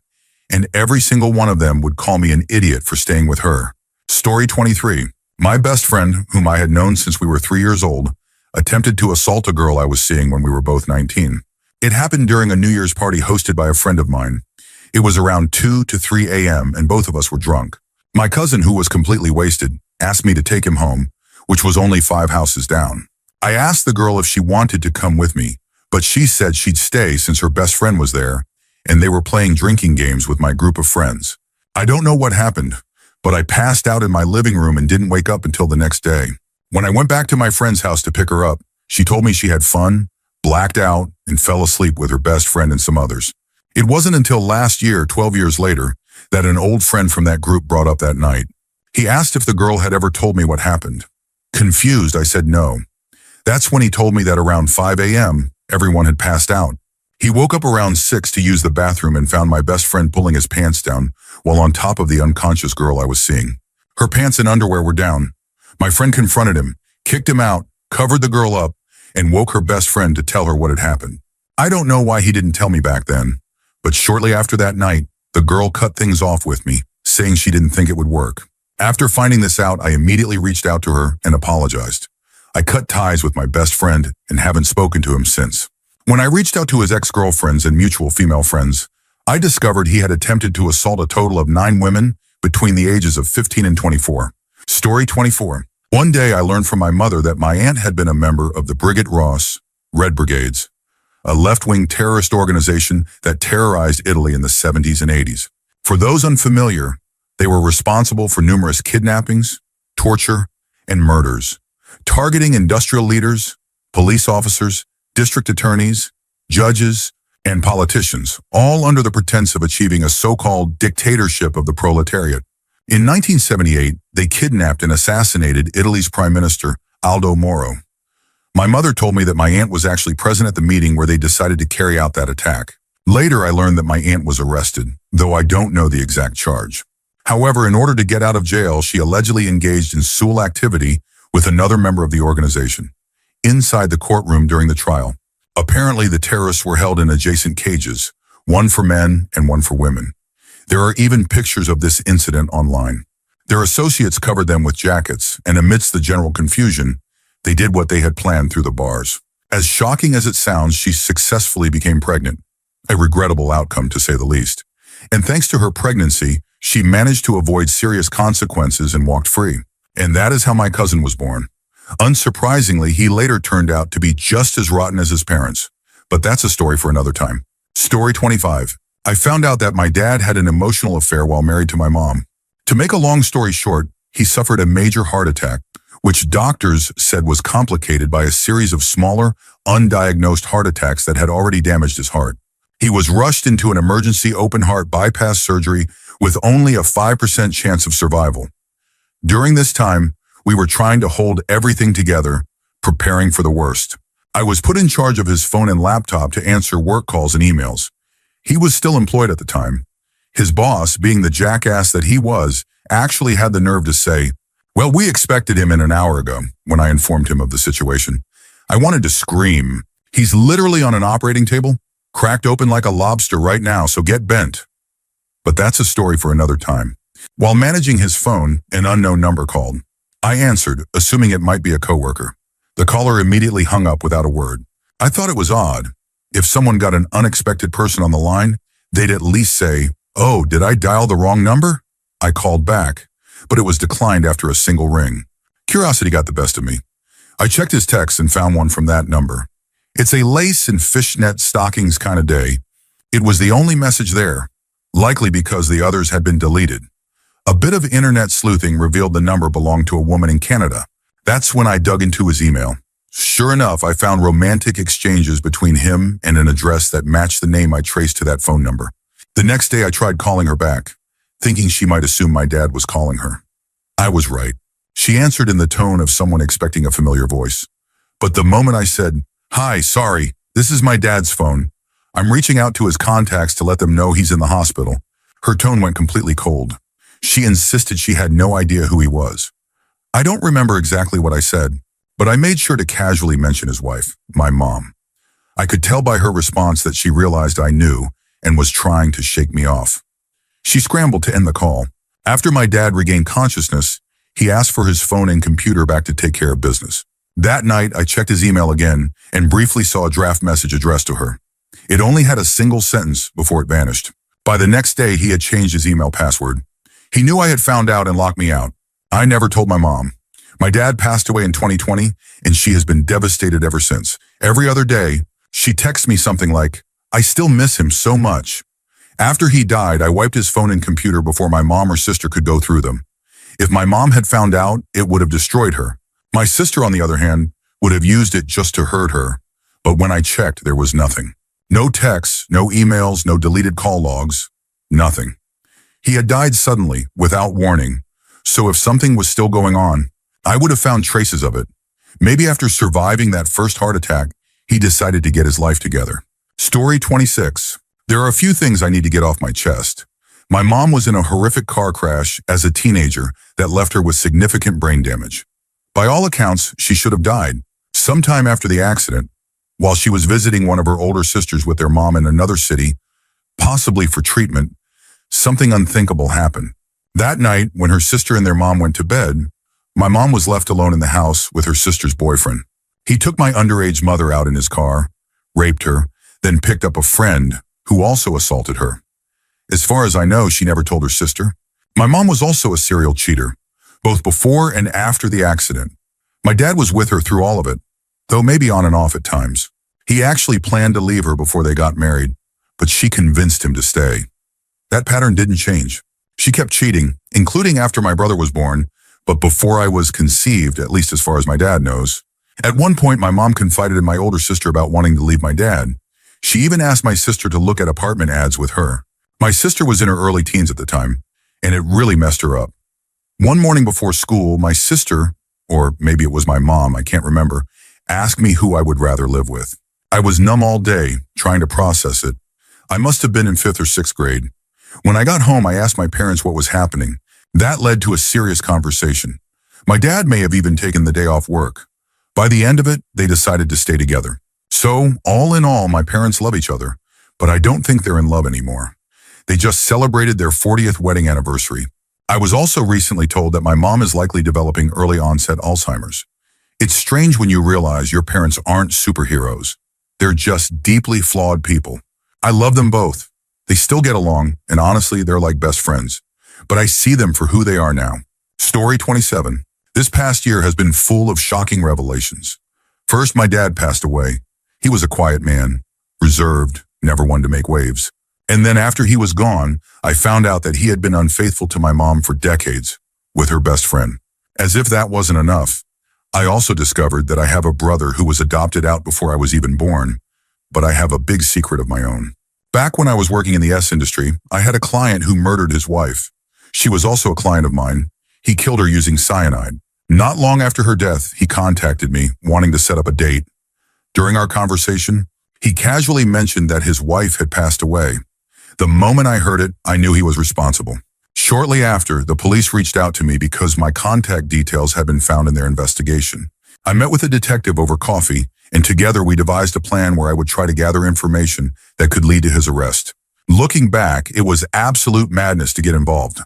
and every single one of them would call me an idiot for staying with her. Story 23. My best friend, whom I had known since we were 3 years old, attempted to assault a girl I was seeing when we were both 19. It happened during a New Year's party hosted by a friend of mine. It was around 2 to 3 a.m. and both of us were drunk. My cousin, who was completely wasted, asked me to take him home, which was only 5 houses down. I asked the girl if she wanted to come with me, but she said she'd stay since her best friend was there, and they were playing drinking games with my group of friends. I don't know what happened, but I passed out in my living room and didn't wake up until the next day. When I went back to my friend's house to pick her up, she told me she had fun, blacked out, and fell asleep with her best friend and some others. It wasn't until last year, 12 years later, that an old friend from that group brought up that night. He asked if the girl had ever told me what happened. Confused, I said no. That's when he told me that around 5 a.m., everyone had passed out. He woke up around 6 to use the bathroom and found my best friend pulling his pants down while on top of the unconscious girl I was seeing. Her pants and underwear were down. My friend confronted him, kicked him out, covered the girl up, and woke her best friend to tell her what had happened. I don't know why he didn't tell me back then, but shortly after that night, the girl cut things off with me, saying she didn't think it would work. After finding this out, I immediately reached out to her and apologized. I cut ties with my best friend and haven't spoken to him since. When I reached out to his ex-girlfriends and mutual female friends, I discovered he had attempted to assault a total of 9 women between the ages of 15 and 24. Story 24. One day I learned from my mother that my aunt had been a member of the Brigade Ross Red Brigades, a left-wing terrorist organization that terrorized Italy in the 70s and 80s. For those unfamiliar, they were responsible for numerous kidnappings, torture, and murders, targeting industrial leaders, police officers, district attorneys, judges, and politicians, all under the pretense of achieving a so-called dictatorship of the proletariat. In 1978, they kidnapped and assassinated Italy's Prime Minister, Aldo Moro. My mother told me that my aunt was actually present at the meeting where they decided to carry out that attack. Later, I learned that my aunt was arrested, though I don't know the exact charge. However, in order to get out of jail, she allegedly engaged in sexual activity with another member of the organization inside the courtroom during the trial. Apparently, the terrorists were held in adjacent cages, one for men and one for women. There are even pictures of this incident online. Their associates covered them with jackets, and amidst the general confusion, they did what they had planned through the bars. As shocking as it sounds, she successfully became pregnant. A regrettable outcome, to say the least. And thanks to her pregnancy, she managed to avoid serious consequences and walked free. And that is how my cousin was born. Unsurprisingly, he later turned out to be just as rotten as his parents, But that's a story for another time. Story 25. I found out that my dad had an emotional affair while married to my mom. To make a long story short, he suffered a major heart attack, which doctors said was complicated by a series of smaller, undiagnosed heart attacks that had already damaged his heart. He was rushed into an emergency open heart bypass surgery with only a 5% chance of survival. During this time, we were trying to hold everything together, preparing for the worst. I was put in charge of his phone and laptop to answer work calls and emails. He was still employed at the time. His boss, being the jackass that he was, actually had the nerve to say, "Well, we expected him in an hour ago," when I informed him of the situation. I wanted to scream. He's literally on an operating table, cracked open like a lobster right now, so get bent. But that's a story for another time. While managing his phone, an unknown number called. I answered, assuming it might be a coworker. The caller immediately hung up without a word. I thought it was odd. If someone got an unexpected person on the line, they'd at least say, "Oh, did I dial the wrong number?" I called back, but it was declined after a single ring. Curiosity got the best of me. I checked his text and found one from that number. It's a lace and fishnet stockings kind of day. It was the only message there, likely because the others had been deleted. A bit of internet sleuthing revealed the number belonged to a woman in Canada. That's when I dug into his email. Sure enough, I found romantic exchanges between him and an address that matched the name I traced to that phone number. The next day I tried calling her back, thinking she might assume my dad was calling her. I was right. She answered in the tone of someone expecting a familiar voice. But the moment I said, "Hi, sorry, this is my dad's phone. I'm reaching out to his contacts to let them know he's in the hospital," her tone went completely cold. She insisted she had no idea who he was. I don't remember exactly what I said, but I made sure to casually mention his wife, my mom. I could tell by her response that she realized I knew and was trying to shake me off. She scrambled to end the call. After my dad regained consciousness, he asked for his phone and computer back to take care of business. That night, I checked his email again and briefly saw a draft message addressed to her. It only had a single sentence before it vanished. By the next day, he had changed his email password. He knew I had found out and locked me out. I never told my mom. My dad passed away in 2020, and she has been devastated ever since. Every other day, she texts me something like, "I still miss him so much." After he died, I wiped his phone and computer before my mom or sister could go through them. If my mom had found out, it would have destroyed her. My sister, on the other hand, would have used it just to hurt her. But when I checked, there was nothing. No texts, no emails, no deleted call logs, nothing. He had died suddenly, without warning, so if something was still going on, I would have found traces of it. Maybe after surviving that first heart attack, he decided to get his life together. Story 26. There are a few things I need to get off my chest. My mom was in a horrific car crash as a teenager that left her with significant brain damage. By all accounts, she should have died. Sometime after the accident, while she was visiting one of her older sisters with their mom in another city, possibly for treatment, something unthinkable happened. That night, when her sister and their mom went to bed, my mom was left alone in the house with her sister's boyfriend. He took my underage mother out in his car, raped her, then picked up a friend who also assaulted her. As far as I know, she never told her sister. My mom was also a serial cheater, both before and after the accident. My dad was with her through all of it, though maybe on and off at times. He actually planned to leave her before they got married, but she convinced him to stay. That pattern didn't change. She kept cheating, including after my brother was born, but before I was conceived, at least as far as my dad knows. At one point, my mom confided in my older sister about wanting to leave my dad. She even asked my sister to look at apartment ads with her. My sister was in her early teens at the time, and it really messed her up. One morning before school, my sister, or maybe it was my mom, I can't remember, asked me who I would rather live with. I was numb all day, trying to process it. I must have been in 5th or 6th grade. When I got home, I asked my parents what was happening. That led to a serious conversation. My dad may have even taken the day off work. By the end of it, they decided to stay together. So, all in all, my parents love each other, but I don't think they're in love anymore. They just celebrated their 40th wedding anniversary. I was also recently told that my mom is likely developing early onset Alzheimer's. It's strange when you realize your parents aren't superheroes. They're just deeply flawed people. I love them both. They still get along, and honestly, they're like best friends. But I see them for who they are now. Story 27. This past year has been full of shocking revelations. First, my dad passed away. He was a quiet man, reserved, never one to make waves. And then after he was gone, I found out that he had been unfaithful to my mom for decades with her best friend. As if that wasn't enough, I also discovered that I have a brother who was adopted out before I was even born, but I have a big secret of my own. Back when I was working in the industry, I had a client who murdered his wife. She was also a client of mine. He killed her using cyanide. Not long after her death, he contacted me, wanting to set up a date. During our conversation, he casually mentioned that his wife had passed away. The moment I heard it, I knew he was responsible. Shortly after, the police reached out to me because my contact details had been found in their investigation. I met with a detective over coffee, and together we devised a plan where I would try to gather information that could lead to his arrest. Looking back, it was absolute madness to get involved.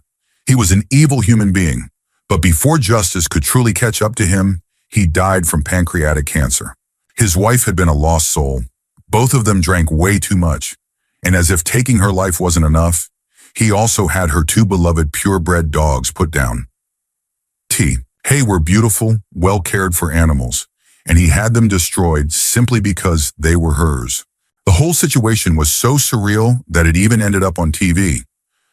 He was an evil human being, but before justice could truly catch up to him, he died from pancreatic cancer. His wife had been a lost soul. Both of them drank way too much, and as if taking her life wasn't enough, he also had her two beloved purebred dogs put down. Hey were beautiful, well-cared-for animals, and he had them destroyed simply because they were hers. The whole situation was so surreal that it even ended up on TV.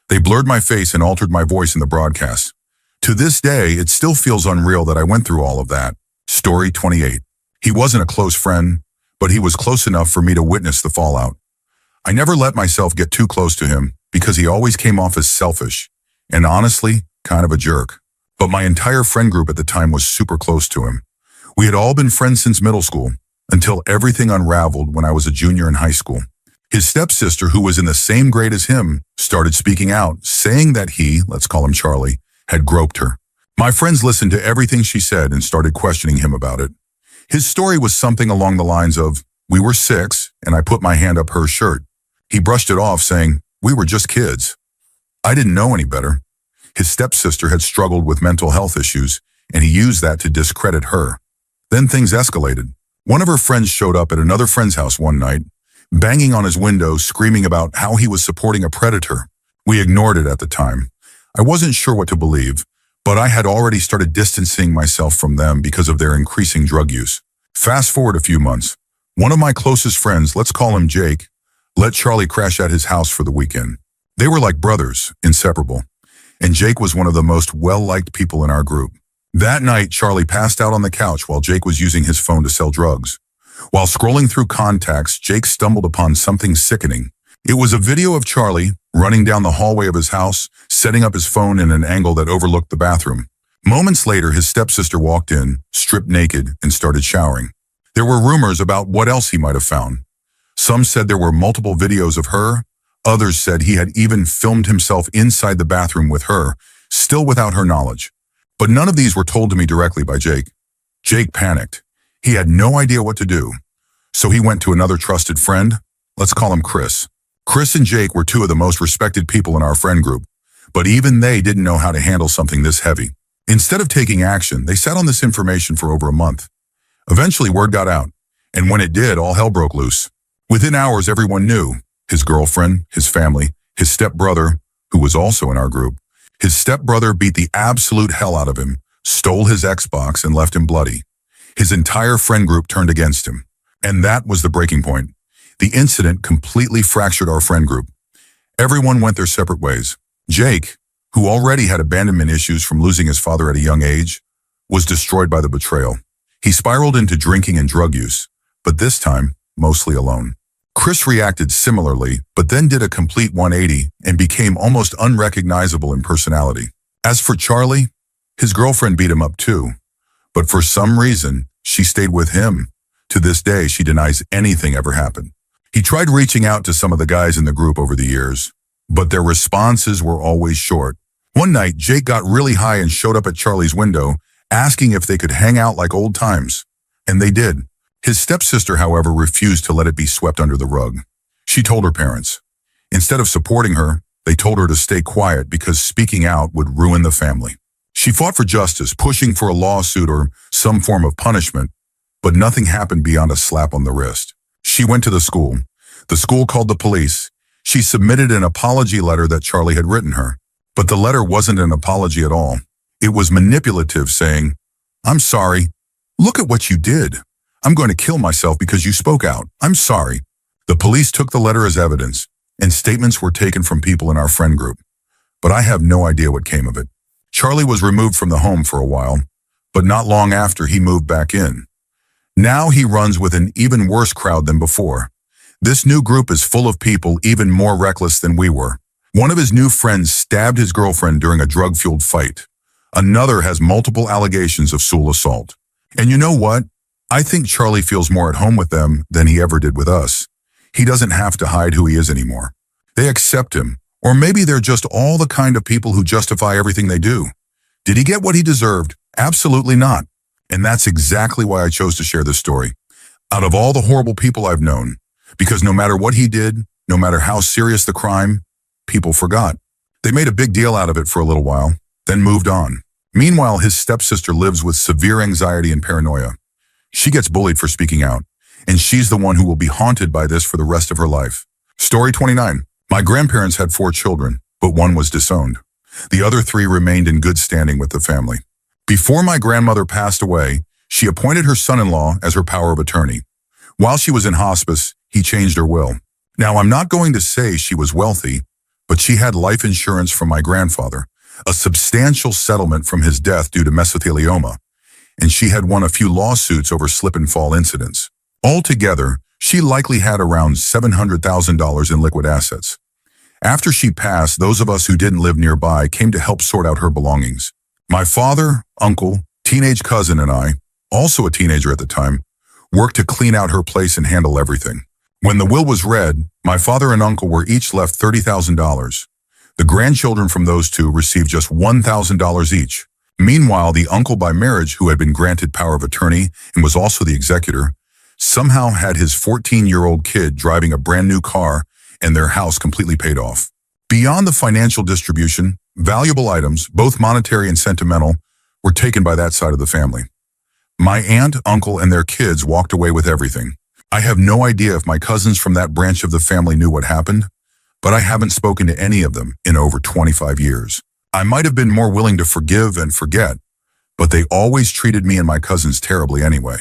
They blurred my face and altered my voice in the broadcast. To this day, it still feels unreal that I went through all of that. Story 28. He wasn't a close friend, but he was close enough for me to witness the fallout. I never let myself get too close to him because he always came off as selfish and honestly, kind of a jerk. But my entire friend group at the time was super close to him. We had all been friends since middle school until everything unraveled when I was a junior in high school. His stepsister, who was in the same grade as him, started speaking out, saying that he, let's call him Charlie, had groped her. My friends listened to everything she said and started questioning him about it. His story was something along the lines of, we were 6 and I put my hand up her shirt. He brushed it off saying, we were just kids. I didn't know any better. His stepsister had struggled with mental health issues and he used that to discredit her. Then things escalated. One of her friends showed up at another friend's house one night, banging on his window, screaming about how he was supporting a predator. We ignored it at the time. I wasn't sure what to believe, but I had already started distancing myself from them because of their increasing drug use. Fast forward a few months. One of my closest friends, let's call him Jake, let Charlie crash at his house for the weekend. They were like brothers, inseparable, and Jake was one of the most well-liked people in our group. That night, Charlie passed out on the couch while Jake was using his phone to sell drugs. While scrolling through contacts, Jake stumbled upon something sickening. It was a video of Charlie running down the hallway of his house, setting up his phone in an angle that overlooked the bathroom. Moments later, his stepsister walked in, stripped naked, and started showering. There were rumors about what else he might have found. Some said there were multiple videos of her. Others said he had even filmed himself inside the bathroom with her, still without her knowledge. But none of these were told to me directly by Jake. Jake panicked. He had no idea what to do. So he went to another trusted friend. Let's call him Chris. Chris and Jake were two of the most respected people in our friend group, but even they didn't know how to handle something this heavy. Instead of taking action, they sat on this information for over a month. Eventually, word got out, and when it did, all hell broke loose. Within hours, everyone knew. His girlfriend, his family, his stepbrother, who was also in our group. His stepbrother beat the absolute hell out of him, stole his Xbox, and left him bloody. His entire friend group turned against him. And that was the breaking point. The incident completely fractured our friend group. Everyone went their separate ways. Jake, who already had abandonment issues from losing his father at a young age, was destroyed by the betrayal. He spiraled into drinking and drug use, but this time, mostly alone. Chris reacted similarly, but then did a complete 180 and became almost unrecognizable in personality. As for Charlie, his girlfriend beat him up too, but for some reason, she stayed with him. To this day, she denies anything ever happened. He tried reaching out to some of the guys in the group over the years, but their responses were always short. One night, Jake got really high and showed up at Charlie's window, asking if they could hang out like old times. And they did. His stepsister, however, refused to let it be swept under the rug. She told her parents. Instead of supporting her, they told her to stay quiet because speaking out would ruin the family. She fought for justice, pushing for a lawsuit or some form of punishment, but nothing happened beyond a slap on the wrist. She went to the school. The school called the police. She submitted an apology letter that Charlie had written her. But the letter wasn't an apology at all. It was manipulative, saying, "I'm sorry. Look at what you did. I'm going to kill myself because you spoke out. I'm sorry." The police took the letter as evidence, and statements were taken from people in our friend group. But I have no idea what came of it. Charlie was removed from the home for a while, but not long after he moved back in. Now he runs with an even worse crowd than before. This new group is full of people even more reckless than we were. One of his new friends stabbed his girlfriend during a drug-fueled fight. Another has multiple allegations of sexual assault. And you know what? I think Charlie feels more at home with them than he ever did with us. He doesn't have to hide who he is anymore. They accept him, or maybe they're just all the kind of people who justify everything they do. Did he get what he deserved? Absolutely not. And that's exactly why I chose to share this story. Out of all the horrible people I've known, because no matter what he did, no matter how serious the crime, people forgot. They made a big deal out of it for a little while, then moved on. Meanwhile, his stepsister lives with severe anxiety and paranoia. She gets bullied for speaking out, and she's the one who will be haunted by this for the rest of her life. Story 29. My grandparents had 4 children, but one was disowned. The other 3 remained in good standing with the family. Before my grandmother passed away, she appointed her son-in-law as her power of attorney. While she was in hospice, he changed her will. Now, I'm not going to say she was wealthy, but she had life insurance from my grandfather, a substantial settlement from his death due to mesothelioma, and she had won a few lawsuits over slip-and-fall incidents. Altogether, she likely had around $700,000 in liquid assets. After she passed, those of us who didn't live nearby came to help sort out her belongings. My father, uncle, teenage cousin, and I, also a teenager at the time, worked to clean out her place and handle everything. When the will was read, my father and uncle were each left $30,000. The grandchildren from those 2 received just $1,000 each. Meanwhile, the uncle by marriage, who had been granted power of attorney and was also the executor, somehow had his 14-year-old kid driving a brand new car and their house completely paid off. Beyond the financial distribution, valuable items, both monetary and sentimental, were taken by that side of the family. My aunt, uncle, and their kids walked away with everything. I have no idea if my cousins from that branch of the family knew what happened, but I haven't spoken to any of them in over 25 years. I might have been more willing to forgive and forget, but they always treated me and my cousins terribly anyway.